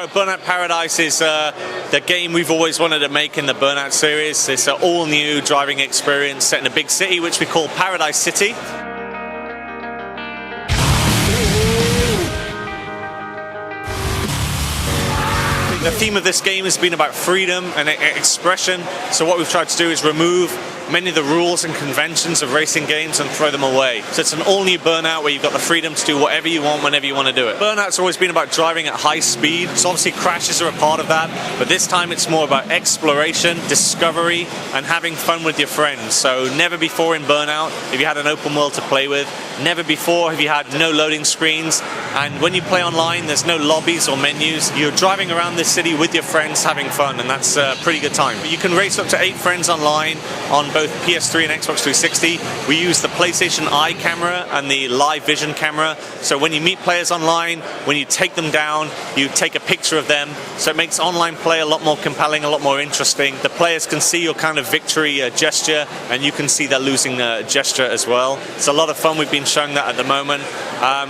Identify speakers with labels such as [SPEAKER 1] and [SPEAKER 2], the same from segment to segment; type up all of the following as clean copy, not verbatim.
[SPEAKER 1] Burnout Paradise is the game we've always wanted to make in the Burnout series. It's an all-new driving experience set in a big city, which we call Paradise City. The theme of this game has been about freedom and expression, so what we've tried to do is remove many of the rules and conventions of racing games and throw them away. So it's an all-new Burnout where you've got the freedom to do whatever you want whenever you want to do it. Burnout's always been about driving at high speed, so obviously crashes are a part of that, but this time it's more about exploration, discovery, and having fun with your friends. So never before in Burnout have you had an open world to play with, never before have you had no loading screens, and when you play online there's no lobbies or menus. You're driving around this city with your friends having fun, and that's a pretty good time. You can race up to 8 friends online on both PS3 and Xbox 360. We use the PlayStation Eye camera and the Live Vision camera, so when you meet players online, when you take them down, you take a picture of them, so it makes online play a lot more compelling, a lot more interesting. The players can see your kind of victory gesture, and you can see their losing gesture as well. It's a lot of fun. We've been showing that at the moment,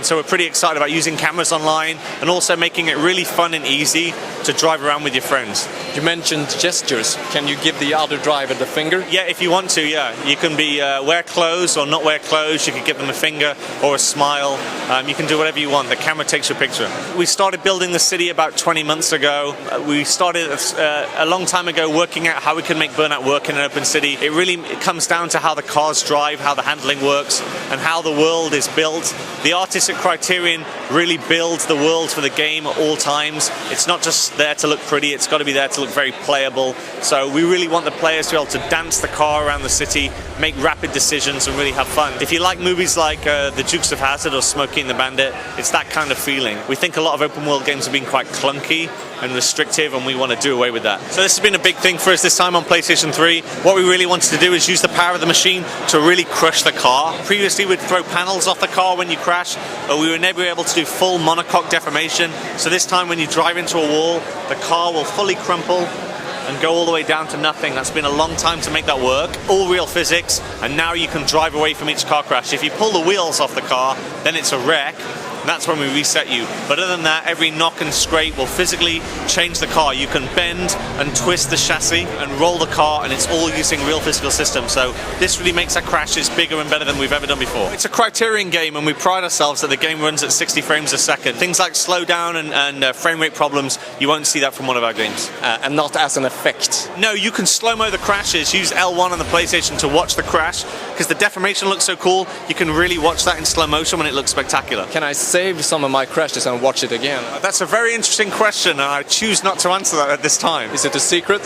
[SPEAKER 1] so we're pretty excited about using cameras online and also making it really fun and easy to drive around with your friends.
[SPEAKER 2] You mentioned gestures. Can you give the other driver the finger?
[SPEAKER 1] Yeah, if you want to, yeah. You can be wear clothes or not wear clothes. You can give them a finger or a smile. You can do whatever you want. The camera takes your picture. We started building the city about 20 months ago. We started a long time ago working out how we can make Burnout work in an open city. It really comes down to how the cars drive, how the handling works, and how the world is built. The artists at Criterion really build the world for the game at all times. It's not just there to look pretty, it's got to be there to look very playable. So we really want the players to be able to dance the car around the city, make rapid decisions, and really have fun. If you like movies like The Dukes of Hazzard or Smokey and the Bandit, it's that kind of feeling. We think a lot of open world games have been quite clunky and restrictive, and we want to do away with that. So this has been a big thing for us this time on PlayStation 3. What we really wanted to do is use the power of the machine to really crush the car. Previously we'd throw panels off the car when you crash, but we were never able to do full monocoque deformation. So this time when you drive into a wall, the car will fully crumple and go all the way down to nothing. That's been a long time to make that work. All real physics, and now you can drive away from each car crash. If you pull the wheels off the car, then it's a wreck. That's when we reset you. But other than that, every knock and scrape will physically change the car. You can bend and twist the chassis and roll the car, and it's all using real physical systems. So this really makes our crashes bigger and better than we've ever done before. It's a Criterion game, and we pride ourselves that the game runs at 60 frames a second. Things like slowdown and frame rate problems, you won't see that from one of our games.
[SPEAKER 2] And not as an effect.
[SPEAKER 1] No, you can slow-mo the crashes. Use L1 on the PlayStation to watch the crash, because the deformation looks so cool. You can really watch that in slow motion when it looks spectacular.
[SPEAKER 2] Can I save some of my crashes and watch it again?
[SPEAKER 1] That's a very interesting question, and I choose not to answer that at this time.
[SPEAKER 2] Is it a secret?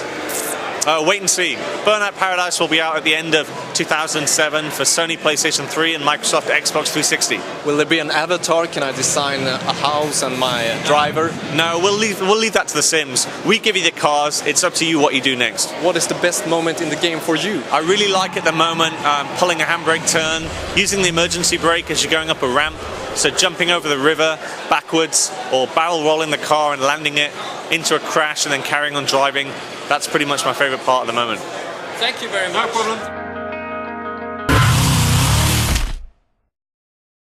[SPEAKER 1] Wait and see. Burnout Paradise will be out at the end of 2007 for Sony PlayStation 3 and Microsoft Xbox 360.
[SPEAKER 2] Will there be an avatar? Can I design a house and my driver?
[SPEAKER 1] No, we'll leave that to The Sims. We give you the cars. It's up to you what you do next.
[SPEAKER 2] What is the best moment in the game for you?
[SPEAKER 1] I really like at the moment pulling a handbrake turn, using the emergency brake as you're going up a ramp. So jumping over the river backwards, or barrel rolling the car and landing it into a crash and then carrying on driving. That's pretty much my favorite part at the moment.
[SPEAKER 2] Thank you very much.
[SPEAKER 1] No problem.